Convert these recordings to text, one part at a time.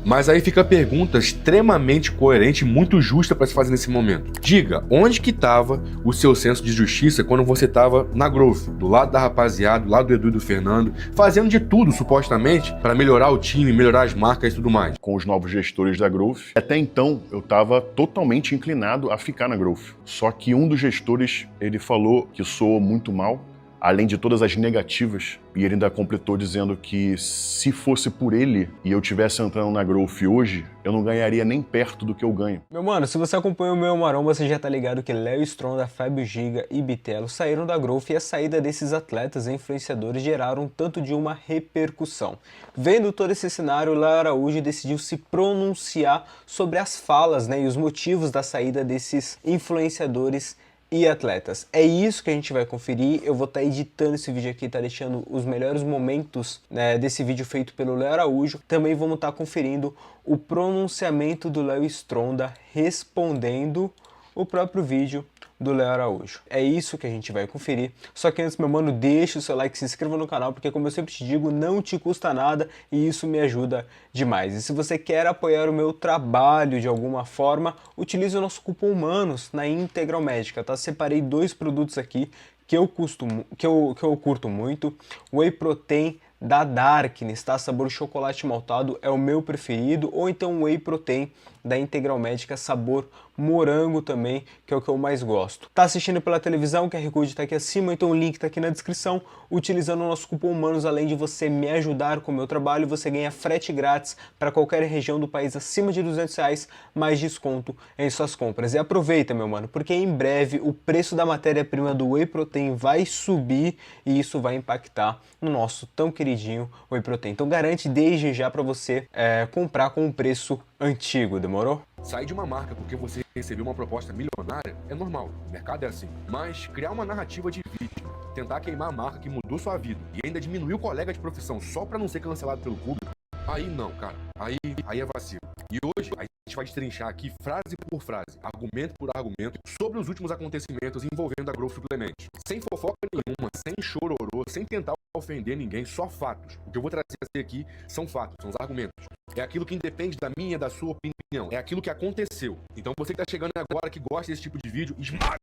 Mas aí fica a pergunta extremamente coerente e muito justa para se fazer nesse momento. Diga, onde que estava o seu senso de justiça quando você estava na Growth, do lado da rapaziada, do lado do Edu e do Fernando, fazendo de tudo, supostamente, para melhorar o time, melhorar as marcas e tudo mais? Com os novos gestores da Growth, até então eu estava totalmente inclinado a ficar na Growth. Só que um dos gestores, ele falou que soou muito mal, além de todas as negativas, e ele ainda completou dizendo que se fosse por ele e eu tivesse entrando na Growth hoje, eu não ganharia nem perto do que eu ganho. Meu mano, se você acompanha o meu Maromba, você já tá ligado que Léo Stronda, Fábio Giga e Bitelo saíram da Growth e a saída desses atletas e influenciadores geraram tanto de uma repercussão. Vendo todo esse cenário, Léo Araújo decidiu se pronunciar sobre as falas, né, e os motivos da saída desses influenciadores e atletas. É isso que a gente vai conferir. Eu vou estar editando esse vídeo aqui, tá deixando os melhores momentos, né, desse vídeo feito pelo Léo Araújo. Também vamos estar conferindo o pronunciamento do Léo Stronda respondendo o próprio vídeo do Léo Araújo. É isso que a gente vai conferir. Só que antes, meu mano, deixa o seu like, se inscreva no canal, porque como eu sempre te digo, não te custa nada e isso me ajuda demais. E se você quer apoiar o meu trabalho de alguma forma, utilize o nosso cupom MANOS na Integral Médica, tá? Separei dois produtos aqui que eu curto muito. Whey Protein da Darkness, tá? Sabor chocolate maltado é o meu preferido, ou então Whey Protein da Integral Médica, sabor morango também, que é o que eu mais gosto. Tá assistindo pela televisão, o QR Code tá aqui acima, então o link tá aqui na descrição. Utilizando o nosso cupom MANOS, além de você me ajudar com o meu trabalho, você ganha frete grátis para qualquer região do país acima de R$200, mais desconto em suas compras. E aproveita, meu mano, porque em breve o preço da matéria-prima do Whey Protein vai subir e isso vai impactar no nosso tão queridinho Whey Protein. Então garante desde já para você comprar com um preço antigo, demorou? Sair de uma marca porque você recebeu uma proposta milionária é normal, o mercado é assim. Mas criar uma narrativa de vítima, tentar queimar a marca que mudou sua vida e ainda diminuir o colega de profissão só pra não ser cancelado pelo público, aí não, cara. Aí é vacilo. E hoje a gente vai destrinchar aqui frase por frase, argumento por argumento, sobre os últimos acontecimentos envolvendo a Growth Suplementos. Sem fofoca nenhuma, sem chororô, sem tentar ofender ninguém, só fatos. O que eu vou trazer aqui são fatos, são os argumentos. É aquilo que independe da minha, da sua opinião. É aquilo que aconteceu. Então você que tá chegando agora, que gosta desse tipo de vídeo, esmaga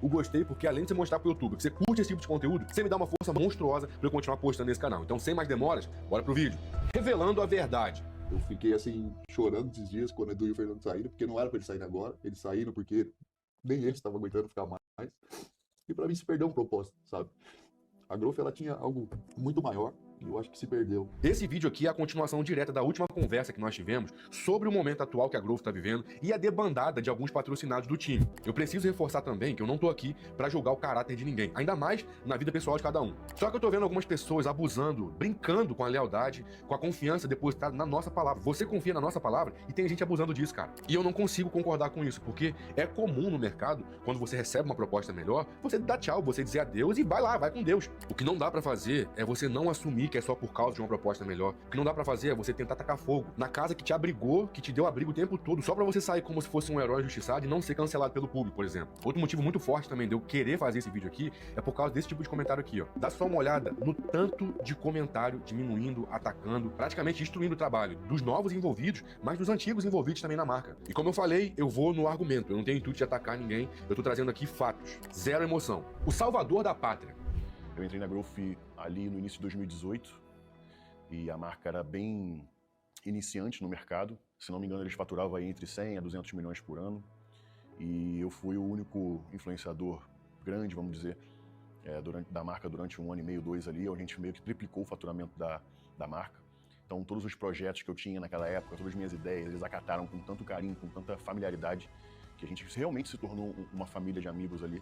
o gostei, porque além de você mostrar pro YouTube que você curte esse tipo de conteúdo, você me dá uma força monstruosa pra eu continuar postando nesse canal. Então sem mais demoras, bora pro vídeo. Revelando a verdade. Eu fiquei assim, chorando esses dias quando o Edu e o Fernando saíram, porque não era pra eles saírem agora. Eles saíram porque nem eles estavam aguentando ficar mais. E pra mim se perdeu um propósito, sabe? A Growth, ela tinha algo muito maior e eu acho que se perdeu. Esse vídeo aqui é a continuação direta da última conversa que nós tivemos sobre o momento atual que a Growth está vivendo e a debandada de alguns patrocinados do time. Eu preciso reforçar também que eu não tô aqui para julgar o caráter de ninguém, ainda mais na vida pessoal de cada um. Só que eu tô vendo algumas pessoas abusando, brincando com a lealdade, com a confiança depositada na nossa palavra. Você confia na nossa palavra e tem gente abusando disso, cara. E eu não consigo concordar com isso, porque é comum no mercado, quando você recebe uma proposta melhor, você dá tchau, você dizer adeus e vai lá, vai com Deus. O que não dá para fazer é você não assumir que é só por causa de uma proposta melhor. O que não dá pra fazer é você tentar tacar fogo na casa que te abrigou, que te deu abrigo o tempo todo, só pra você sair como se fosse um herói injustiçado e não ser cancelado pelo público, por exemplo. Outro motivo muito forte também de eu querer fazer esse vídeo aqui é por causa desse tipo de comentário aqui, ó. Dá só uma olhada no tanto de comentário diminuindo, atacando, praticamente destruindo o trabalho dos novos envolvidos, mas dos antigos envolvidos também na marca. E como eu falei, eu vou no argumento, eu não tenho intuito de atacar ninguém, eu tô trazendo aqui fatos, zero emoção. O salvador da pátria. Eu entrei na Growth ali no início de 2018 e a marca era bem iniciante no mercado. Se não me engano, eles faturavam aí entre 100 a 200 milhões por ano. E eu fui o único influenciador grande, vamos dizer, da marca durante 1 ano e meio, 2 ali. A gente meio que triplicou o faturamento da marca. Então todos os projetos que eu tinha naquela época, todas as minhas ideias, eles acataram com tanto carinho, com tanta familiaridade, que a gente realmente se tornou uma família de amigos ali,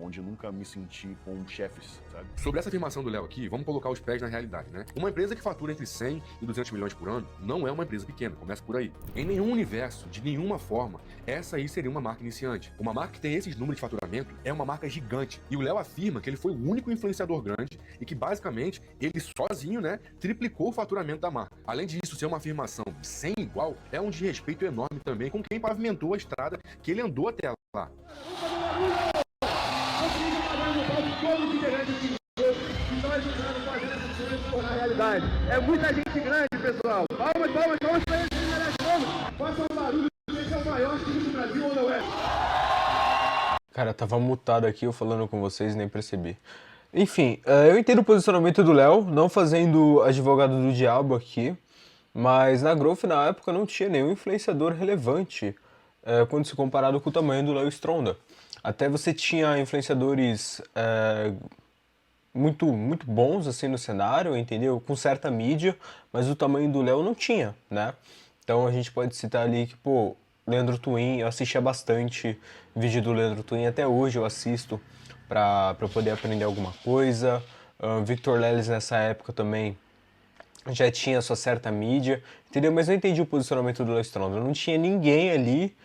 onde eu nunca me senti com chefes, sabe? Sobre essa afirmação do Léo aqui, vamos colocar os pés na realidade, né? Uma empresa que fatura entre 100 e 200 milhões por ano não é uma empresa pequena, começa por aí. Em nenhum universo, de nenhuma forma, essa aí seria uma marca iniciante. Uma marca que tem esses números de faturamento é uma marca gigante. E o Léo afirma que ele foi o único influenciador grande e que, basicamente, ele sozinho, né, triplicou o faturamento da marca. Além disso, ser uma afirmação sem igual, é um desrespeito enorme também com quem pavimentou a estrada que ele andou até lá. É muita gente grande, pessoal. Palmas, palmas, palmas pra eles. Cara, tava mutado aqui, eu falando com vocês, nem percebi. Enfim, eu entendo o posicionamento do Léo, não fazendo advogado do diabo aqui, mas na Growth na época não tinha nenhum influenciador relevante quando se comparado com o tamanho do Léo Stronda. Até você tinha influenciadores muito bons assim no cenário, entendeu? Com certa mídia, mas o tamanho do Léo não tinha, né? Então a gente pode citar ali que, pô, Leandro Twin, eu assistia bastante vídeo do Leandro Twin, até hoje eu assisto pra poder aprender alguma coisa. Victor Lelis nessa época também já tinha sua certa mídia, entendeu? Mas eu entendi o posicionamento do Léo Stronda. Não tinha ninguém ali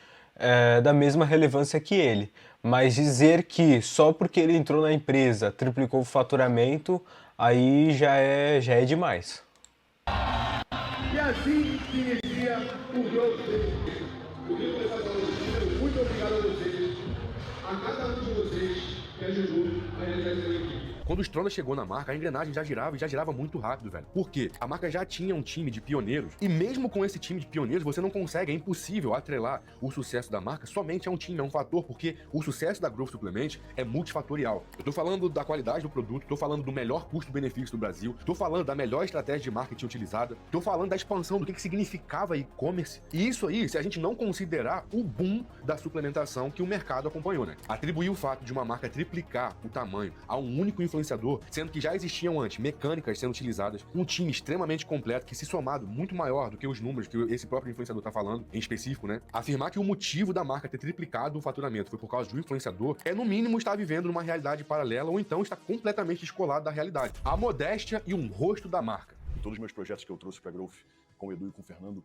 da mesma relevância que ele. Mas dizer que só porque ele entrou na empresa triplicou o faturamento, aí já é demais. E assim se inicia o Growth. Muito obrigado a vocês, a cada um de vocês que ajudou a realizar essa equipe. Quando o Stronda chegou na marca, a engrenagem já girava e já girava muito rápido, velho. Por quê? A marca já tinha um time de pioneiros. E mesmo com esse time de pioneiros, você não consegue, é impossível atrelar o sucesso da marca somente a um time, é um fator, porque o sucesso da Growth Supplement é multifatorial. Eu tô falando da qualidade do produto, tô falando do melhor custo-benefício do Brasil, tô falando da melhor estratégia de marketing utilizada, tô falando da expansão do que significava e-commerce. E isso aí, se a gente não considerar o boom da suplementação que o mercado acompanhou, né? Atribuir o fato de uma marca triplicar o tamanho a um único influenciador, sendo que já existiam antes mecânicas sendo utilizadas, um time extremamente completo que, se somado muito maior do que os números que esse próprio influenciador tá falando, em específico, né? Afirmar que o motivo da marca ter triplicado o faturamento foi por causa de um influenciador é, no mínimo, estar vivendo numa realidade paralela ou então está completamente descolado da realidade. A modéstia e um rosto da marca. Em todos os meus projetos que eu trouxe para Growth, com o Edu e com o Fernando,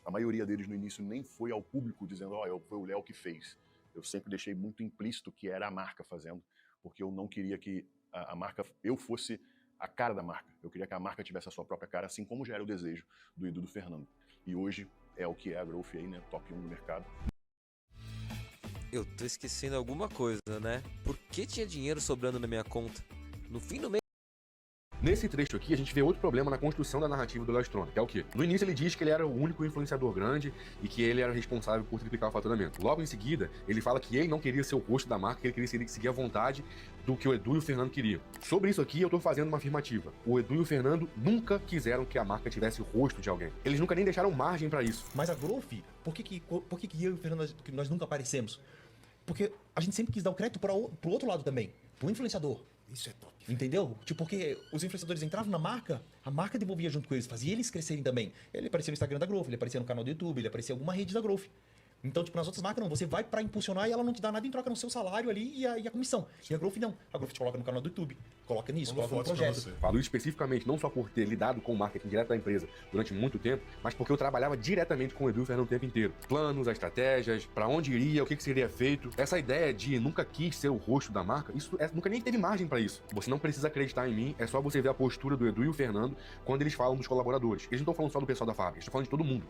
a maioria deles no início nem foi ao público dizendo, foi o Léo que fez. Eu sempre deixei muito implícito que era a marca fazendo, porque eu não queria que a marca, eu fosse a cara da marca. Eu queria que a marca tivesse a sua própria cara, assim como já era o desejo do Edu e do Fernando. E hoje é o que é a Growth aí, né? Top 1 do mercado. Eu tô esquecendo alguma coisa, né? Por que tinha dinheiro sobrando na minha conta? No fim do mês. Nesse trecho aqui, a gente vê outro problema na construção da narrativa do Léo Stronda, que é o quê? No início ele diz que ele era o único influenciador grande e que ele era responsável por triplicar o faturamento. Logo em seguida, ele fala que ele não queria ser o rosto da marca, que ele queria seguir a vontade do que o Edu e o Fernando queriam. Sobre isso aqui, eu tô fazendo uma afirmativa. O Edu e o Fernando nunca quiseram que a marca tivesse o rosto de alguém. Eles nunca nem deixaram margem pra isso. Mas a Growth, por que eu e o Fernando nós nunca aparecemos? Porque a gente sempre quis dar o crédito pro outro lado também, pro influenciador. Isso é top. Entendeu? Tipo, porque os influenciadores entravam na marca, a marca devolvia junto com eles, fazia eles crescerem também. Ele aparecia no Instagram da Growth, ele aparecia no canal do YouTube, ele aparecia em alguma rede da Growth. Então, tipo, nas outras marcas não, você vai pra impulsionar e ela não te dá nada em troca no seu salário ali e a comissão. E a Growth não. A Growth te coloca no canal do YouTube, coloca nisso, coloca no projeto. Falo isso especificamente não só por ter lidado com o marketing direto da empresa durante muito tempo, mas porque eu trabalhava diretamente com o Edu e o Fernando o tempo inteiro. Planos, as estratégias, pra onde iria, o que seria feito. Essa ideia de nunca quis ser o rosto da marca, isso nunca nem teve margem pra isso. Você não precisa acreditar em mim, é só você ver a postura do Edu e o Fernando quando eles falam dos colaboradores. Eles não estão falando só do pessoal da fábrica, eles estão falando de todo mundo.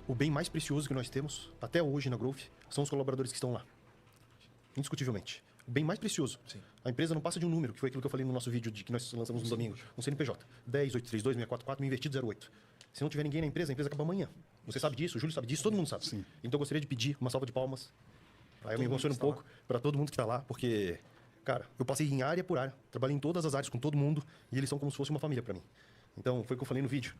O bem mais precioso que nós temos, até hoje na Growth, são os colaboradores que estão lá. Indiscutivelmente. O bem mais precioso. Sim. A empresa não passa de um número, que foi aquilo que eu falei no nosso vídeo de que nós lançamos no domingo. Um CNPJ. 10.832.644, invertido 08. Se não tiver ninguém na empresa, a empresa acaba amanhã. Você sabe disso, o Júlio sabe disso, todo mundo sabe. Sim. Então eu gostaria de pedir uma salva de palmas. Aí eu me emociono um pouco para todo mundo que está lá, porque, cara, eu passei em área por área, trabalhei em todas as áreas com todo mundo, e eles são como se fosse uma família para mim. Então, foi o que eu falei no vídeo.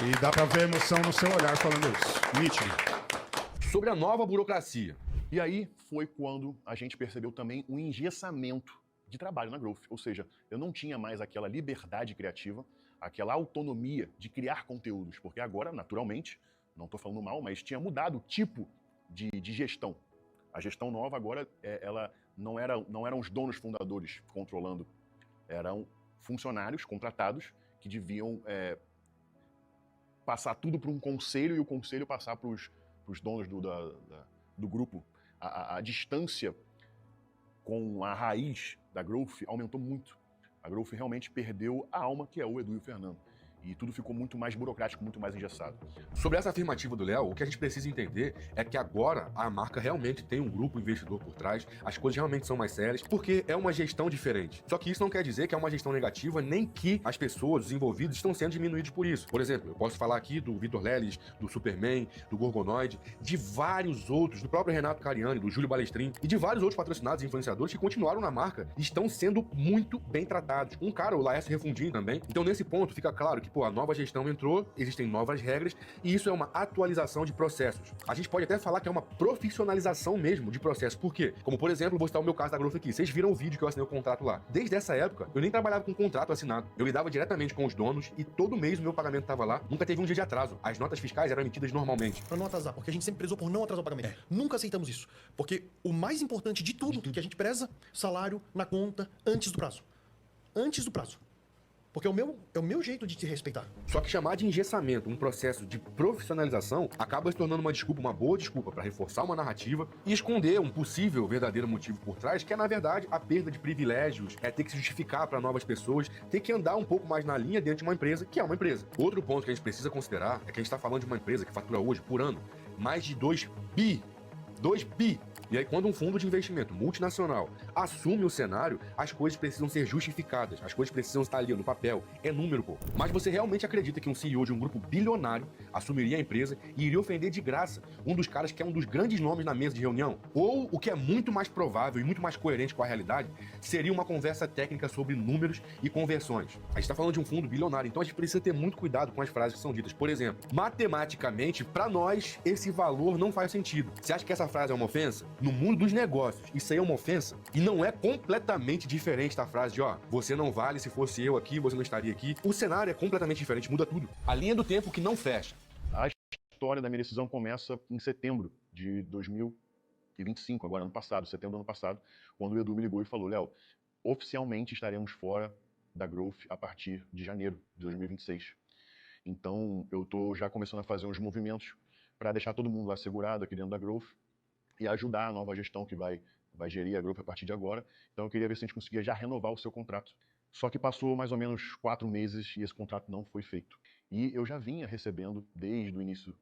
E dá pra ver a emoção no seu olhar falando isso. Nítido. Sobre a nova burocracia. E aí foi quando a gente percebeu também um engessamento de trabalho na Growth. Ou seja, eu não tinha mais aquela liberdade criativa, aquela autonomia de criar conteúdos. Porque agora, naturalmente, não estou falando mal, mas tinha mudado o tipo de gestão. A gestão nova agora, ela não eram os donos fundadores controlando. Eram funcionários contratados que deviam passar tudo para um conselho e o conselho passar para os donos do grupo. A distância com a raiz da Growth aumentou muito. A Growth realmente perdeu a alma, que é o Edu e o Fernando. E tudo ficou muito mais burocrático, muito mais engessado. Sobre essa afirmativa do Léo, o que a gente precisa entender é que agora a marca realmente tem um grupo investidor por trás, as coisas realmente são mais sérias, porque é uma gestão diferente. Só que isso não quer dizer que é uma gestão negativa, nem que as pessoas, os envolvidos, estão sendo diminuídos por isso. Por exemplo, eu posso falar aqui do Vitor Leles, do Superman, do Gorgonoide, de vários outros, do próprio Renato Cariani, do Júlio Balestrin, e de vários outros patrocinados e influenciadores que continuaram na marca e estão sendo muito bem tratados. Um cara, o Laércio Refundinho também. Então, nesse ponto, fica claro que, a nova gestão entrou, existem novas regras, e isso é uma atualização de processos. A gente pode até falar que é uma profissionalização mesmo de processos. Por quê? Como, por exemplo, vou citar o meu caso da Growth aqui. Vocês viram o vídeo que eu assinei o contrato lá. Desde essa época, eu nem trabalhava com contrato assinado. Eu lidava diretamente com os donos e todo mês o meu pagamento estava lá. Nunca teve um dia de atraso. As notas fiscais eram emitidas normalmente. Pra não atrasar, porque a gente sempre prezou por não atrasar o pagamento. Nunca aceitamos isso. Porque o mais importante de tudo que a gente preza, salário na conta antes do prazo. Antes do prazo. Porque é o meu jeito de te respeitar. Só que chamar de engessamento um processo de profissionalização acaba se tornando uma boa desculpa para reforçar uma narrativa e esconder um possível verdadeiro motivo por trás, que é, na verdade, a perda de privilégios, é ter que se justificar para novas pessoas, ter que andar um pouco mais na linha dentro de uma empresa, que é uma empresa. Outro ponto que a gente precisa considerar é que a gente está falando de uma empresa que fatura hoje, por ano, mais de 2 bi. 2 bi. E aí, quando um fundo de investimento multinacional assume o cenário, as coisas precisam ser justificadas, as coisas precisam estar ali no papel, é número, pô. Mas você realmente acredita que um CEO de um grupo bilionário assumiria a empresa e iria ofender de graça um dos caras que é um dos grandes nomes na mesa de reunião? Ou, o que é muito mais provável e muito mais coerente com a realidade, seria uma conversa técnica sobre números e conversões. A gente tá falando de um fundo bilionário, então a gente precisa ter muito cuidado com as frases que são ditas. Por exemplo, matematicamente, para nós, esse valor não faz sentido. Você acha que essa frase é uma ofensa? No mundo dos negócios, isso aí é uma ofensa? E não é completamente diferente da frase de, você não vale, se fosse eu aqui, você não estaria aqui. O cenário é completamente diferente, muda tudo. A linha do tempo que não fecha. A história da minha decisão começa em setembro de 2025, agora ano passado, setembro do ano passado, quando o Edu me ligou e falou, Léo, oficialmente estaremos fora da Growth a partir de janeiro de 2026. Então, eu estou já começando a fazer uns movimentos para deixar todo mundo lá segurado aqui dentro da Growth e ajudar a nova gestão que vai gerir a Growth a partir de agora. Então eu queria ver se a gente conseguia já renovar o seu contrato. Só que passou mais ou menos 4 meses e esse contrato não foi feito. E eu já vinha recebendo, desde o início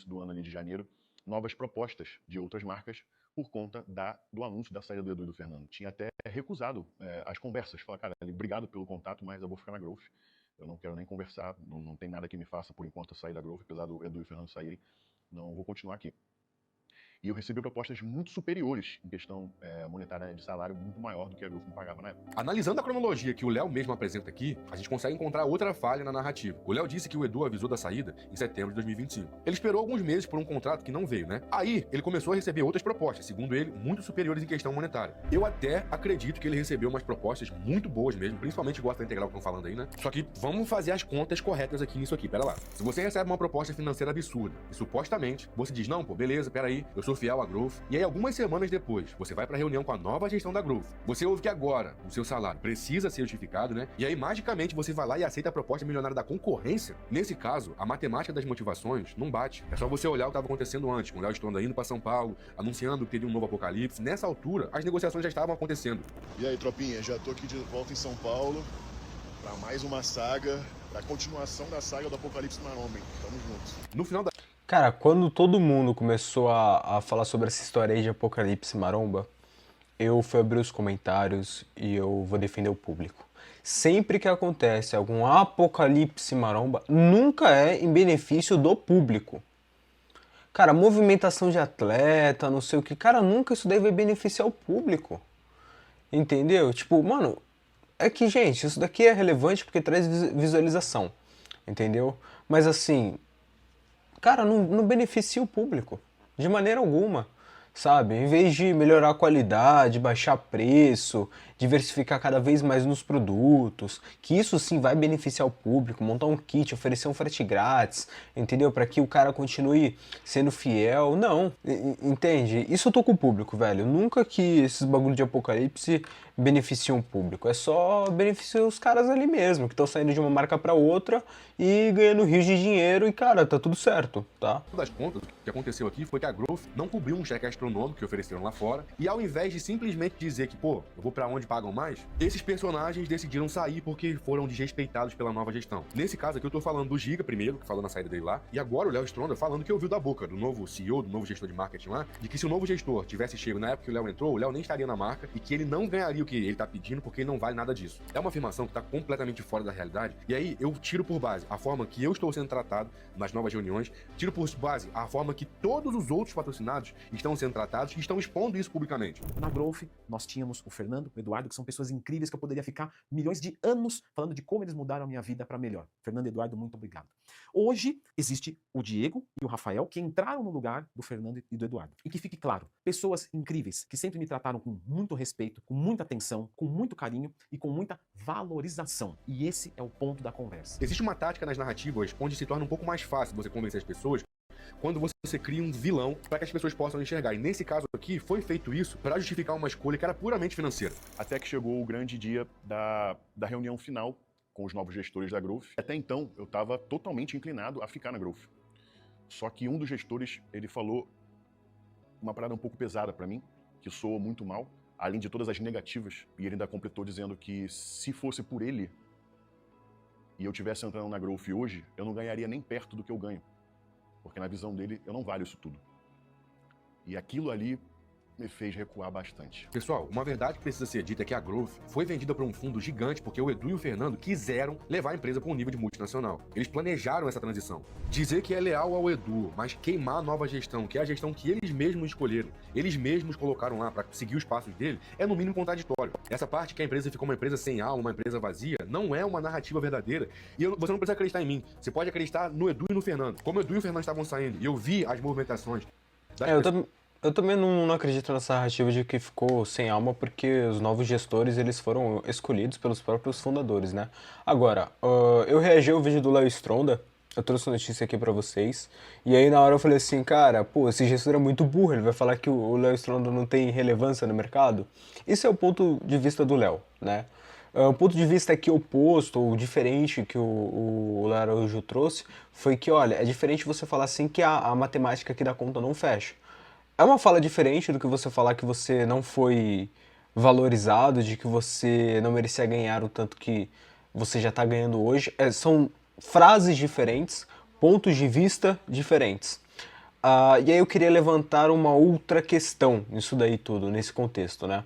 do ano ali de janeiro, novas propostas de outras marcas por conta do anúncio da saída do Edu e do Fernando. Tinha até recusado as conversas. Falar, cara, obrigado pelo contato, mas eu vou ficar na Growth. Eu não quero nem conversar, não tem nada que me faça por enquanto eu sair da Growth, apesar do Edu e o Fernando saírem. Não vou continuar aqui. E eu recebi propostas muito superiores em questão monetária de salário, muito maior do que a Growth me pagava na época. Analisando a cronologia que o Léo mesmo apresenta aqui, a gente consegue encontrar outra falha na narrativa. O Léo disse que o Edu avisou da saída em setembro de 2025. Ele esperou alguns meses por um contrato que não veio, né? Aí, ele começou a receber outras propostas, segundo ele, muito superiores em questão monetária. Eu até acredito que ele recebeu umas propostas muito boas mesmo, principalmente igual a integral que estão falando aí, né? Só que vamos fazer as contas corretas aqui nisso aqui, pera lá. Se você recebe uma proposta financeira absurda e supostamente você diz, não, pô, beleza, pera aí, eu sou fiel à Growth. E aí, algumas semanas depois, você vai pra reunião com a nova gestão da Growth. Você ouve que agora o seu salário precisa ser justificado, né? E aí, magicamente, você vai lá e aceita a proposta milionária da concorrência. Nesse caso, a matemática das motivações não bate. É só você olhar o que estava acontecendo antes, com o Léo Stronda indo pra São Paulo, anunciando que teria um novo apocalipse. Nessa altura, as negociações já estavam acontecendo. E aí, tropinha, já tô aqui de volta em São Paulo pra mais uma saga, pra continuação da saga do Apocalipse Maromba. Tamo juntos. No final da... Cara, quando todo mundo começou a falar sobre essa história aí de Apocalipse Maromba, eu fui abrir os comentários e eu vou defender o público. Sempre que acontece algum Apocalipse Maromba, nunca é em benefício do público. Cara, movimentação de atleta, não sei o que, cara, nunca isso daí vai beneficiar o público. Entendeu? Tipo, mano, é que, gente, isso daqui é relevante porque traz visualização. Entendeu? Mas assim... Cara, não beneficia o público, de maneira alguma, sabe? Em vez de melhorar a qualidade, baixar preço, diversificar cada vez mais nos produtos, que isso sim vai beneficiar o público, montar um kit, oferecer um frete grátis, entendeu? Para que o cara continue sendo fiel. Não, entende? Isso eu tô com o público, velho. Nunca que esses bagulho de apocalipse beneficiam o público. É só beneficiar os caras ali mesmo, que estão saindo de uma marca para outra e ganhando rios de dinheiro e, cara, tá tudo certo, tá? Uma das contas, o que aconteceu aqui foi que a Growth não cobriu um cheque astronômico que ofereceram lá fora, e ao invés de simplesmente dizer que, pô, eu vou pra onde pagam mais, esses personagens decidiram sair porque foram desrespeitados pela nova gestão. Nesse caso aqui eu tô falando do Giga primeiro, que falou na saída dele lá, e agora o Léo Stronda falando que ouviu da boca do novo CEO, do novo gestor de marketing lá, de que se o novo gestor tivesse chego na época que o Léo entrou, o Léo nem estaria na marca e que ele não ganharia o que ele tá pedindo porque ele não vale nada disso. É uma afirmação que tá completamente fora da realidade, e aí eu tiro por base a forma que eu estou sendo tratado nas novas reuniões, tiro por base a forma que todos os outros patrocinados estão sendo tratados e estão expondo isso publicamente. Na Growth, nós tínhamos o Fernando, o Eduardo, que são pessoas incríveis que eu poderia ficar milhões de anos falando de como eles mudaram a minha vida para melhor. Fernando e Eduardo, muito obrigado. Hoje, existe o Diego e o Rafael que entraram no lugar do Fernando e do Eduardo. E que fique claro, pessoas incríveis que sempre me trataram com muito respeito, com muita atenção, com muito carinho e com muita valorização. E esse é o ponto da conversa. Existe uma tática nas narrativas onde se torna um pouco mais fácil você convencer as pessoas quando você cria um vilão para que as pessoas possam enxergar. E nesse caso aqui, foi feito isso para justificar uma escolha que era puramente financeira. Até que chegou o grande dia da reunião final com os novos gestores da Growth. Até então, eu estava totalmente inclinado a ficar na Growth. Só que um dos gestores, ele falou uma parada um pouco pesada para mim, que soou muito mal, além de todas as negativas. E ele ainda completou dizendo que se fosse por ele e eu tivesse entrando na Growth hoje, eu não ganharia nem perto do que eu ganho. Porque na visão dele, eu não valho isso tudo. E aquilo ali me fez recuar bastante. Pessoal, uma verdade que precisa ser dita é que a Growth foi vendida para um fundo gigante porque o Edu e o Fernando quiseram levar a empresa para um nível de multinacional. Eles planejaram essa transição. Dizer que é leal ao Edu, mas queimar a nova gestão, que é a gestão que eles mesmos escolheram, eles mesmos colocaram lá para seguir os passos dele, é no mínimo contraditório. Essa parte que a empresa ficou uma empresa sem alma, uma empresa vazia, não é uma narrativa verdadeira. E você não precisa acreditar em mim. Você pode acreditar no Edu e no Fernando. Como o Edu e o Fernando estavam saindo e eu vi as movimentações das Eu também não acredito nessa narrativa de que ficou sem alma, porque os novos gestores eles foram escolhidos pelos próprios fundadores, né? Agora, eu reagi ao vídeo do Léo Stronda, eu trouxe a notícia aqui pra vocês, e aí na hora eu falei assim, cara, pô, esse gestor é muito burro, ele vai falar que o Léo Stronda não tem relevância no mercado? Isso é o ponto de vista do Léo, né? O ponto de vista aqui oposto, ou diferente que o Léo Araújo trouxe, foi que, olha, é diferente você falar assim que a matemática aqui da conta não fecha. É uma fala diferente do que você falar que você não foi valorizado, de que você não merecia ganhar o tanto que você já está ganhando hoje. São frases diferentes, pontos de vista diferentes. E aí eu queria levantar uma outra questão nisso daí tudo, nesse contexto, né?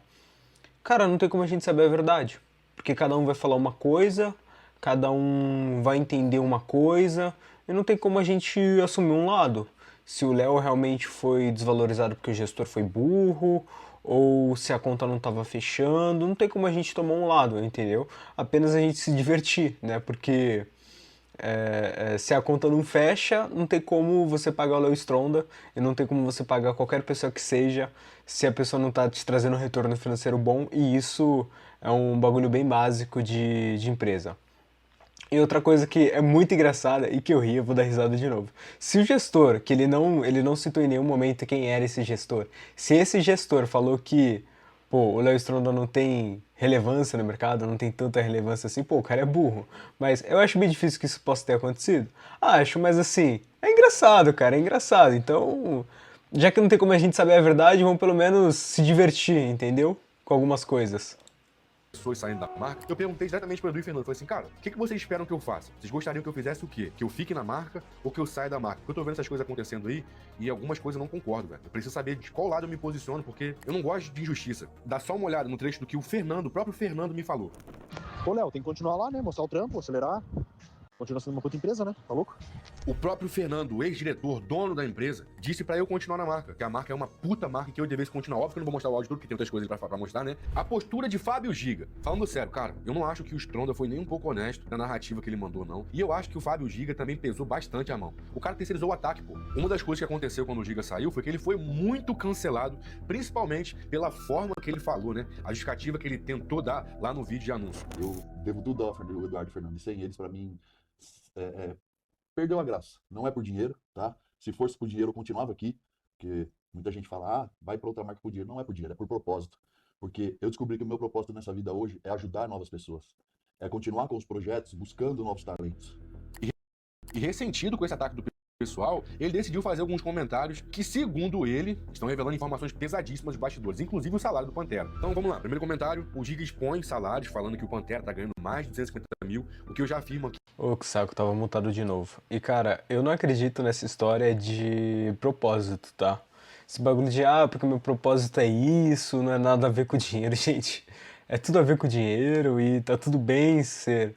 Cara, não tem como a gente saber a verdade. Porque cada um vai falar uma coisa, cada um vai entender uma coisa, e não tem como a gente assumir um lado. Se o Léo realmente foi desvalorizado porque o gestor foi burro, ou se a conta não estava fechando, não tem como a gente tomar um lado, entendeu? Apenas a gente se divertir, né? Porque se a conta não fecha, não tem como você pagar o Léo Stronda e não tem como você pagar qualquer pessoa que seja se a pessoa não está te trazendo um retorno financeiro bom, e isso é um bagulho bem básico de empresa. E outra coisa que é muito engraçada e que eu ri, eu vou dar risada de novo. Se o gestor, que ele não citou em nenhum momento quem era esse gestor, se esse gestor falou que, pô, o Léo Stronda não tem relevância no mercado, não tem tanta relevância assim, pô, o cara é burro. Mas eu acho bem difícil que isso possa ter acontecido. Acho, mas assim, é engraçado, cara, é engraçado. Então, já que não tem como a gente saber a verdade, vamos pelo menos se divertir, entendeu? Com algumas coisas. Pessoas saindo da marca, eu perguntei diretamente para o Edu e Fernando, falei assim, cara, o que vocês esperam que eu faça? Vocês gostariam que eu fizesse o quê? Que eu fique na marca ou que eu saia da marca? Porque eu tô vendo essas coisas acontecendo aí e algumas coisas eu não concordo, velho. Eu preciso saber de qual lado eu me posiciono, porque eu não gosto de injustiça. Dá só uma olhada no trecho do que o próprio Fernando me falou. Ô, Léo, tem que continuar lá, né? Mostrar o trampo, acelerar. Continua sendo uma puta empresa, né? Tá louco? O próprio Fernando, o ex-diretor, dono da empresa, disse pra eu continuar na marca, que a marca é uma puta marca e que eu devesse continuar. Óbvio que eu não vou mostrar o áudio todo, porque tem outras coisas pra mostrar, né? A postura de Fábio Giga. Falando sério, cara, eu não acho que o Stronda foi nem um pouco honesto na narrativa que ele mandou, não. E eu acho que o Fábio Giga também pesou bastante a mão. O cara terceirizou o ataque, pô. Uma das coisas que aconteceu quando o Giga saiu foi que ele foi muito cancelado, principalmente pela forma que ele falou, né? A justificativa que ele tentou dar lá no vídeo de anúncio. Eu devo tudo ao Eduardo e Fernando. E sem eles, pra mim, perdeu a graça. Não é por dinheiro, tá? Se fosse por dinheiro, eu continuava aqui, porque muita gente fala, vai para outra marca por dinheiro. Não é por dinheiro, é por propósito. Porque eu descobri que o meu propósito nessa vida hoje é ajudar novas pessoas. É continuar com os projetos, buscando novos talentos. E ressentido com esse ataque do pessoal, ele decidiu fazer alguns comentários que, segundo ele, estão revelando informações pesadíssimas dos bastidores, inclusive o salário do Pantera. Então vamos lá, primeiro comentário, o Giga expõe salários, falando que o Pantera tá ganhando mais de 250 mil, o que eu já afirmo aqui. Ô, que saco, tava mutado de novo. E cara, eu não acredito nessa história de propósito, tá? Esse bagulho de, porque meu propósito é isso, não é nada a ver com dinheiro, gente. É tudo a ver com dinheiro e tá tudo bem ser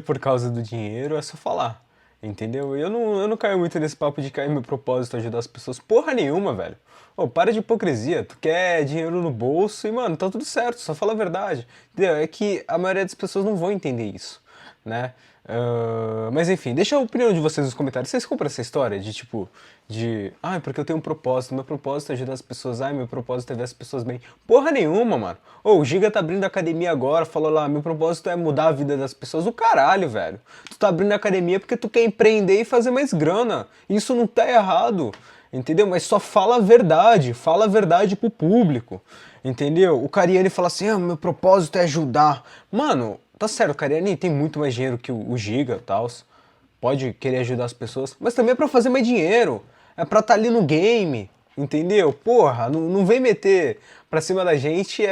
por causa do dinheiro, é só falar. Entendeu? Eu não caio muito nesse papo de cair meu propósito ajudar as pessoas. Porra nenhuma, velho. Ô, para de hipocrisia. Tu quer dinheiro no bolso e, mano, tá tudo certo. Só fala a verdade. Entendeu? É que a maioria das pessoas não vão entender isso, né? Mas enfim, deixa a opinião de vocês nos comentários. Vocês compram essa história de tipo, porque eu tenho um propósito, meu propósito é ajudar as pessoas, meu propósito é ver as pessoas bem. Porra nenhuma, mano. O Giga tá abrindo academia agora, falou lá, meu propósito é mudar a vida das pessoas. O caralho, velho. Tu tá abrindo academia porque tu quer empreender e fazer mais grana. Isso não tá errado, entendeu? Mas só fala a verdade pro público, entendeu? O Cariani fala assim, meu propósito é ajudar. Mano, tá certo, o Cariani tem muito mais dinheiro que o Giga e tal, pode querer ajudar as pessoas, mas também é pra fazer mais dinheiro, é pra estar ali no game, entendeu? Porra, não vem meter pra cima da gente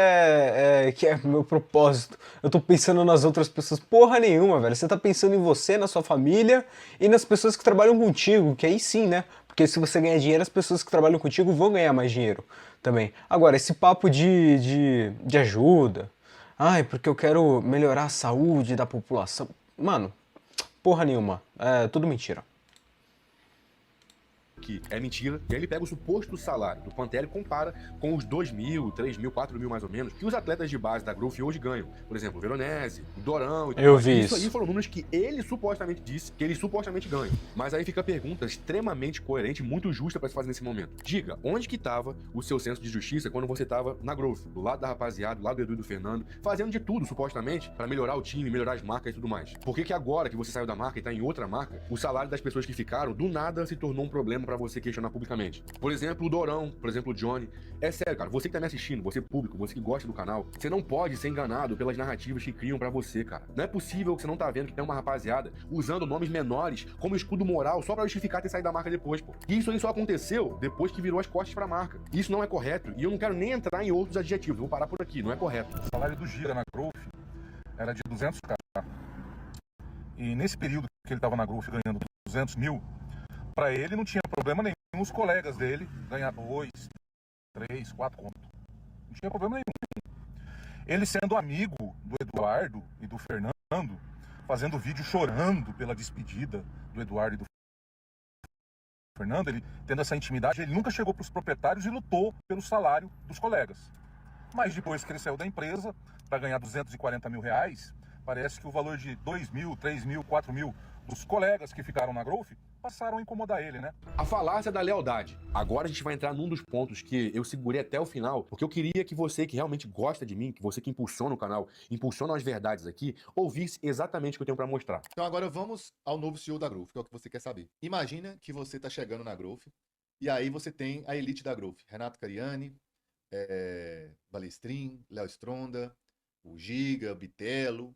que é meu propósito. Eu tô pensando nas outras pessoas, porra nenhuma, velho. Você tá pensando em você, na sua família e nas pessoas que trabalham contigo, que aí sim, né? Porque se você ganhar dinheiro, as pessoas que trabalham contigo vão ganhar mais dinheiro também. Agora, esse papo de ajuda, porque eu quero melhorar a saúde da população. Mano, porra nenhuma. É tudo mentira. Que é mentira, e aí ele pega o suposto salário do Pantera e compara com os 2 mil, 3 mil, 4 mil mais ou menos, que os atletas de base da Growth hoje ganham. Por exemplo, o Veronese, o Dorão e tudo mais. Vi isso aí foram números que ele supostamente disse que eles supostamente ganham. Mas aí fica a pergunta extremamente coerente, muito justa pra se fazer nesse momento. Diga, onde que tava o seu senso de justiça quando você tava na Growth? Do lado da rapaziada, do lado do Edu e do Fernando, fazendo de tudo, supostamente, pra melhorar o time, melhorar as marcas e tudo mais. Por que agora que você saiu da marca e tá em outra marca, o salário das pessoas que ficaram, do nada se tornou um problema pra você questionar publicamente? Por exemplo, o Dorão, por exemplo, o Johnny. É sério, cara, você que tá me assistindo, você público, você que gosta do canal, você não pode ser enganado pelas narrativas que criam pra você, cara. Não é possível que você não tá vendo que tem uma rapaziada usando nomes menores como escudo moral só pra justificar ter saído da marca depois, pô. E isso aí só aconteceu depois que virou as costas pra marca. Isso não é correto e eu não quero nem entrar em outros adjetivos, vou parar por aqui, não é correto. O salário do Giga na Growth era de 200k. E nesse período que ele tava na Growth ganhando 200 mil, pra ele não tinha problema nenhum os colegas dele ganhar 2, 3, 4 conto. Não tinha problema nenhum. Ele sendo amigo do Eduardo e do Fernando, fazendo vídeo chorando pela despedida do Eduardo e do Fernando, ele tendo essa intimidade, ele nunca chegou para os proprietários e lutou pelo salário dos colegas. Mas depois que ele saiu da empresa, para ganhar 240 mil reais, parece que o valor de 2 mil, 3 mil, 4 mil dos colegas que ficaram na Growth passaram a incomodar ele, né? A falácia da lealdade. Agora a gente vai entrar num dos pontos que eu segurei até o final, porque eu queria que você que realmente gosta de mim, que você que impulsiona o canal, impulsiona as verdades aqui, ouvisse exatamente o que eu tenho pra mostrar. Então agora vamos ao novo CEO da Growth, que é o que você quer saber. Imagina que você tá chegando na Growth, e aí você tem a elite da Growth. Renato Cariani, Balestrin, Léo Stronda, o Giga, Bitelo,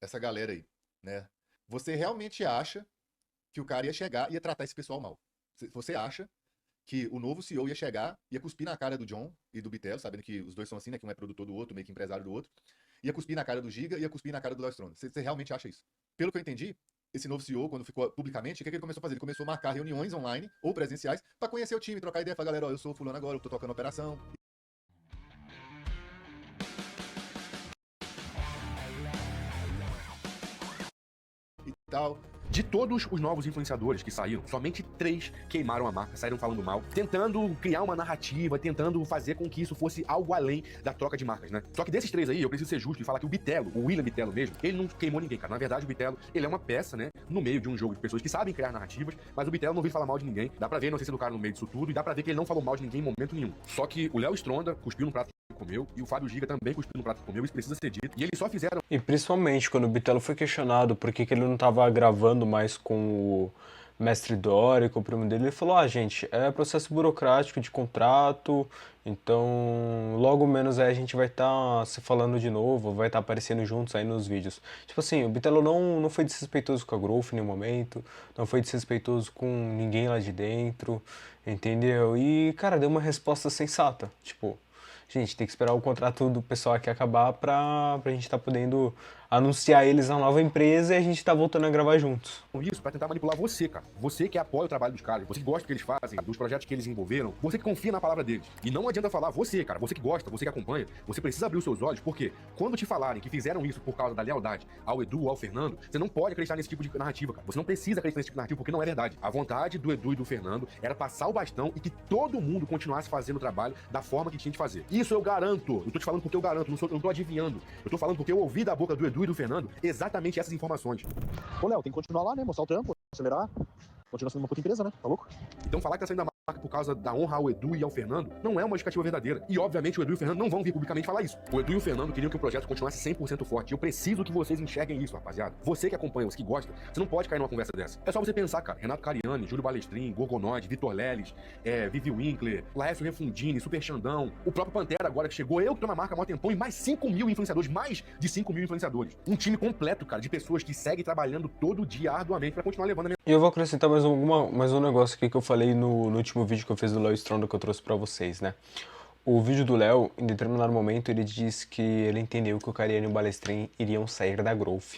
essa galera aí, né? Você realmente acha que o cara ia chegar e ia tratar esse pessoal mal? Você acha que o novo CEO ia chegar, ia cuspir na cara do John e do Bitelo, sabendo que os dois são assim, né? Que um é produtor do outro, meio que empresário do outro. Ia cuspir na cara do Giga, ia cuspir na cara do Léo Stronda. Você realmente acha isso? Pelo que eu entendi, esse novo CEO, quando ficou publicamente, o que ele começou a fazer? Ele começou a marcar reuniões online ou presenciais para conhecer o time, trocar ideia, falar, galera, ó, eu sou o fulano agora, eu tô tocando a operação. E tal. De todos os novos influenciadores que saíram, somente 3 queimaram a marca, saíram falando mal, tentando criar uma narrativa, tentando fazer com que isso fosse algo além da troca de marcas, né? Só que desses 3 aí, eu preciso ser justo e falar que o Bitelo, o William Bitelo mesmo, ele não queimou ninguém, cara. Na verdade, o Bitelo, ele é uma peça, né, no meio de um jogo de pessoas que sabem criar narrativas, mas o Bitelo não veio falar mal de ninguém. Dá pra ver a inocência do cara no meio disso tudo e dá pra ver que ele não falou mal de ninguém em momento nenhum. Só que o Léo Stronda cuspiu no prato que comeu e o Fábio Giga também cuspiu no prato que comeu, isso precisa ser dito. E eles só fizeram... E principalmente quando o Bitelo foi questionado por que ele não tava gravando mais com mestre Dórico, o primo dele, ele falou, gente, é processo burocrático de contrato, então logo menos aí a gente vai estar se falando de novo, vai estar aparecendo juntos aí nos vídeos. Tipo assim, o Bitelo não foi desrespeitoso com a Growth em nenhum momento, não foi desrespeitoso com ninguém lá de dentro, entendeu? E, cara, deu uma resposta sensata, tipo, gente, tem que esperar o contrato do pessoal aqui acabar pra gente tá podendo anunciar eles na nova empresa e a gente tá voltando a gravar juntos. Isso pra tentar manipular você, cara. Você que apoia o trabalho dos caras, você que gosta do que eles fazem, dos projetos que eles envolveram, você que confia na palavra deles. E não adianta falar você, cara, você que gosta, você que acompanha, você precisa abrir os seus olhos, porque quando te falarem que fizeram isso por causa da lealdade ao Edu ou ao Fernando, você não pode acreditar nesse tipo de narrativa, cara. Você não precisa acreditar nesse tipo de narrativa, porque não é verdade. A vontade do Edu e do Fernando era passar o bastão e que todo mundo continuasse fazendo o trabalho da forma que tinha de fazer. Isso eu garanto. Eu tô te falando porque eu garanto, eu não tô adivinhando. Eu tô falando porque eu ouvi da boca do Edu e do Fernando exatamente essas informações. Ô, Léo, tem que continuar lá, né? Mostrar o trampo, acelerar. Continuar sendo uma puta empresa, né? Tá louco? Então falar que tá saindo da marca por causa da honra ao Edu e ao Fernando não é uma justificativa verdadeira. E obviamente o Edu e o Fernando não vão vir publicamente falar isso. O Edu e o Fernando queriam que o projeto continuasse 100% forte. E eu preciso que vocês enxerguem isso, rapaziada. Você que acompanha, você que gosta, você não pode cair numa conversa dessa. É só você pensar, cara. Renato Cariani, Júlio Balestrin, Gorgonoide, Vitor Leles, Vivi Winkler, Laércio Refundini, Super Xandão, o próprio Pantera agora que chegou, eu que tô na marca há mó tempão e mais 5 mil influenciadores, mais de 5 mil influenciadores. Um time completo, cara, de pessoas que seguem trabalhando todo dia arduamente pra continuar levando a minha... E eu vou acrescentar mais um negócio aqui que eu falei no último vídeo que eu fiz do Léo Stronda que eu trouxe pra vocês, né? O vídeo do Léo, em determinado momento, ele disse que ele entendeu que o Cariani e o Balestrin iriam sair da Growth,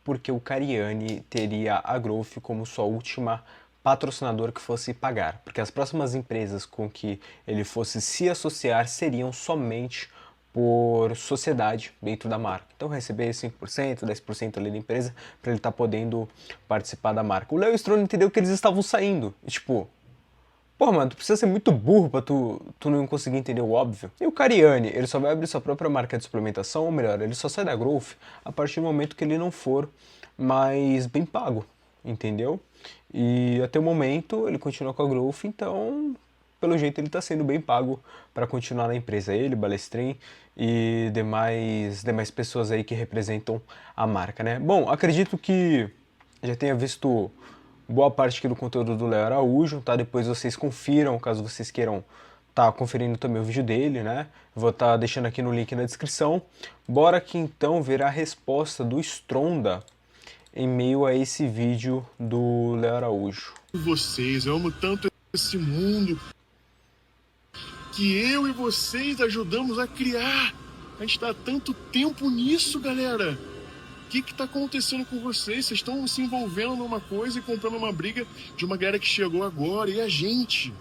porque o Cariani teria a Growth como sua última patrocinadora que fosse pagar, porque as próximas empresas com que ele fosse se associar seriam somente por sociedade dentro da marca. Então receber 5%, 10% ali da empresa para ele estar podendo participar da marca. O Léo Stronda entendeu que eles estavam saindo. E, tipo, pô, mano, tu precisa ser muito burro pra tu não conseguir entender o óbvio. E o Cariani, ele só vai abrir sua própria marca de suplementação, ou melhor, ele só sai da Growth a partir do momento que ele não for mais bem pago, entendeu? E até o momento ele continua com a Growth, então pelo jeito ele está sendo bem pago para continuar na empresa. Ele, Balestrin e demais pessoas aí que representam a marca, né? Bom, acredito que já tenha visto boa parte aqui do conteúdo do Léo Araújo, tá? Depois vocês confiram, caso vocês queiram tá conferindo também o vídeo dele, né? Vou estar deixando aqui no link na descrição. Bora aqui então ver a resposta do Stronda em meio a esse vídeo do Léo Araújo. Vocês, eu amo tanto esse mundo que eu e vocês ajudamos a criar. A gente está há tanto tempo nisso, galera. O que está acontecendo com vocês? Vocês estão se envolvendo numa coisa e comprando uma briga de uma galera que chegou agora. E a gente,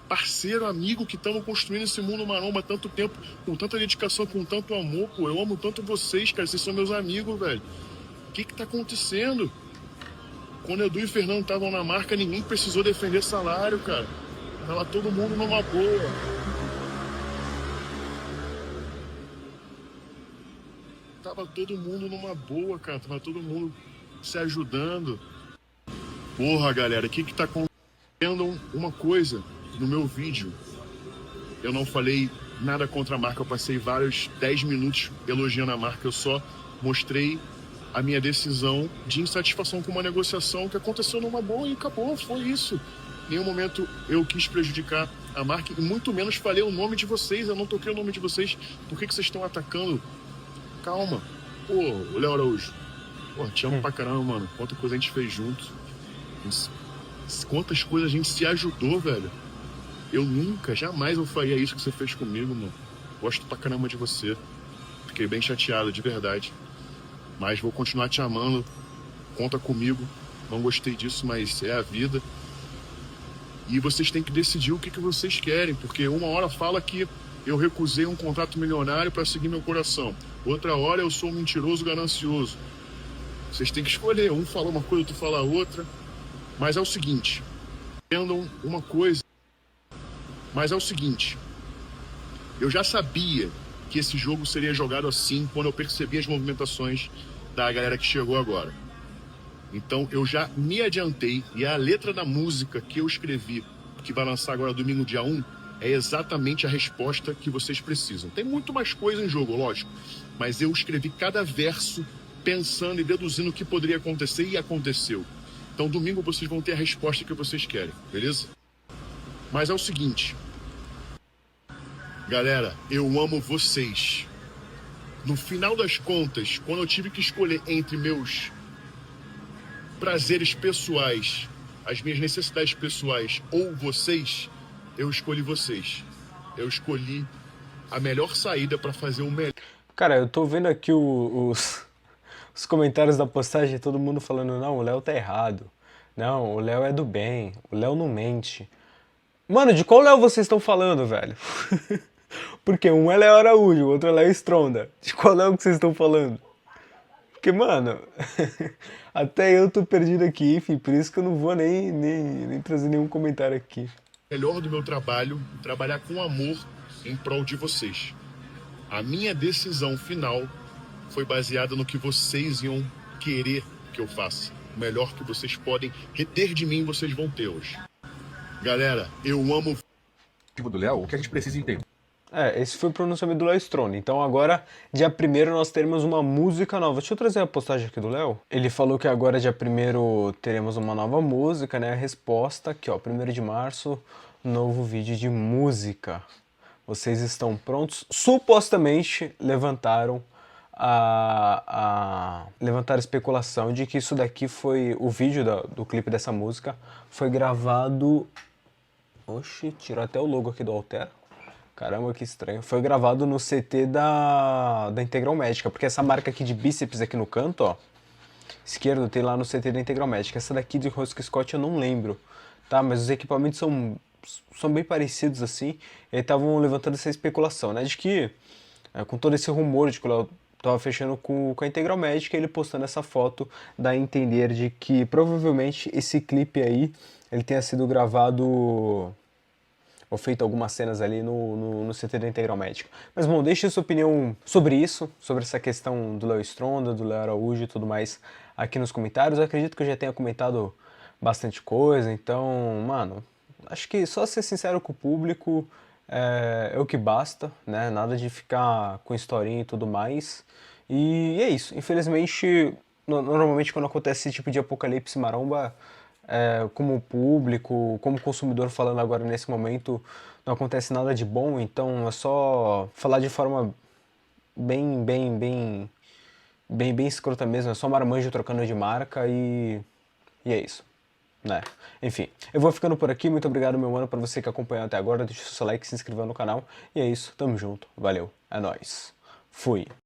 parceiro, amigo, que estamos construindo esse mundo maromba há tanto tempo, com tanta dedicação, com tanto amor, pô. Eu amo tanto vocês, cara. Vocês são meus amigos, velho. O que está acontecendo? Quando Edu e Fernando estavam na marca, ninguém precisou defender salário, cara. Tava todo mundo numa boa. Tava todo mundo numa boa, cara. Tava todo mundo se ajudando. Porra, galera, o que tá acontecendo? Uma coisa, no meu vídeo, eu não falei nada contra a marca. Eu passei vários 10 minutos elogiando a marca. Eu só mostrei a minha decisão de insatisfação com uma negociação que aconteceu numa boa e acabou. Foi isso. Em nenhum momento eu quis prejudicar a marca e muito menos falei o nome de vocês. Eu não toquei o nome de vocês. Por que vocês estão atacando? Calma. Pô, Léo Araújo. Pô, te amo pra caramba, mano. Quanta coisa a gente fez junto. Quantas coisas a gente se ajudou, velho. Eu nunca, jamais eu faria isso que você fez comigo, mano. Gosto pra caramba de você. Fiquei bem chateado, de verdade. Mas vou continuar te amando. Conta comigo. Não gostei disso, mas é a vida. E vocês têm que decidir o que vocês querem. Porque uma hora fala que eu recusei um contrato milionário para seguir meu coração. Outra hora eu sou um mentiroso ganancioso. Vocês têm que escolher. Um fala uma coisa, outro fala outra. Mas é o seguinte. Entendam uma coisa. Mas é o seguinte. Eu já sabia que esse jogo seria jogado assim quando eu percebi as movimentações da galera que chegou agora. Então eu já me adiantei. E a letra da música que eu escrevi, que vai lançar agora domingo dia 1, é exatamente a resposta que vocês precisam. Tem muito mais coisa em jogo, lógico. Mas eu escrevi cada verso pensando e deduzindo o que poderia acontecer e aconteceu. Então domingo vocês vão ter a resposta que vocês querem, beleza? Mas é o seguinte, galera, eu amo vocês. No final das contas, quando eu tive que escolher entre meus prazeres pessoais, as minhas necessidades pessoais ou vocês, eu escolhi vocês. Eu escolhi a melhor saída para fazer o melhor. Cara, eu tô vendo aqui os comentários da postagem, todo mundo falando, não, o Léo tá errado. Não, o Léo é do bem, o Léo não mente. Mano, de qual Léo vocês estão falando, velho? Porque um é Léo Araújo, o outro é Léo Stronda. De qual Léo que vocês estão falando? Porque, mano, até eu tô perdido aqui, enfim, por isso que eu não vou nem trazer nenhum comentário aqui. Melhor do meu trabalho, trabalhar com amor em prol de vocês. A minha decisão final foi baseada no que vocês iam querer que eu faça. O melhor que vocês podem reter de mim, vocês vão ter hoje. Galera, eu amo... Do Léo, o que a gente precisa entender? Esse foi o pronunciamento do Léo Stronda. Então agora, dia 1º, nós teremos uma música nova. Deixa eu trazer a postagem aqui do Léo. Ele falou que agora, dia 1º, teremos uma nova música, né? A resposta aqui, ó, 1º de março, novo vídeo de música. Vocês estão prontos? Supostamente levantaram a especulação de que isso daqui foi... O vídeo do clipe dessa música foi gravado... Oxi, tirou até o logo aqui do Altera. Caramba, que estranho. Foi gravado no CT da Integral Médica, porque essa marca aqui de bíceps aqui no canto, ó, esquerdo, tem lá no CT da Integral Médica. Essa daqui de Rosca Scott eu não lembro, tá? Mas os equipamentos são bem parecidos assim, e estavam levantando essa especulação, né? De que, com todo esse rumor de que o Léo tava fechando com a Integral Médica, ele postando essa foto, dá a entender de que provavelmente esse clipe aí, ele tenha sido gravado... ou feito algumas cenas ali no CT da Integral Médica. Mas, bom, deixe sua opinião sobre isso, sobre essa questão do Léo Stronda, do Léo Araújo e tudo mais aqui nos comentários. Eu acredito que eu já tenha comentado bastante coisa, então, mano, acho que só ser sincero com o público é o que basta, né? Nada de ficar com historinha e tudo mais. E é isso. Infelizmente, normalmente quando acontece esse tipo de apocalipse maromba, como público, como consumidor falando agora nesse momento, não acontece nada de bom, então é só falar de forma bem escrota mesmo, é só marmanjo trocando de marca e é isso, né? Enfim, eu vou ficando por aqui, muito obrigado meu mano, pra você que acompanhou até agora, deixa o seu like, se inscreveu no canal, e é isso, tamo junto, valeu, é nóis, fui!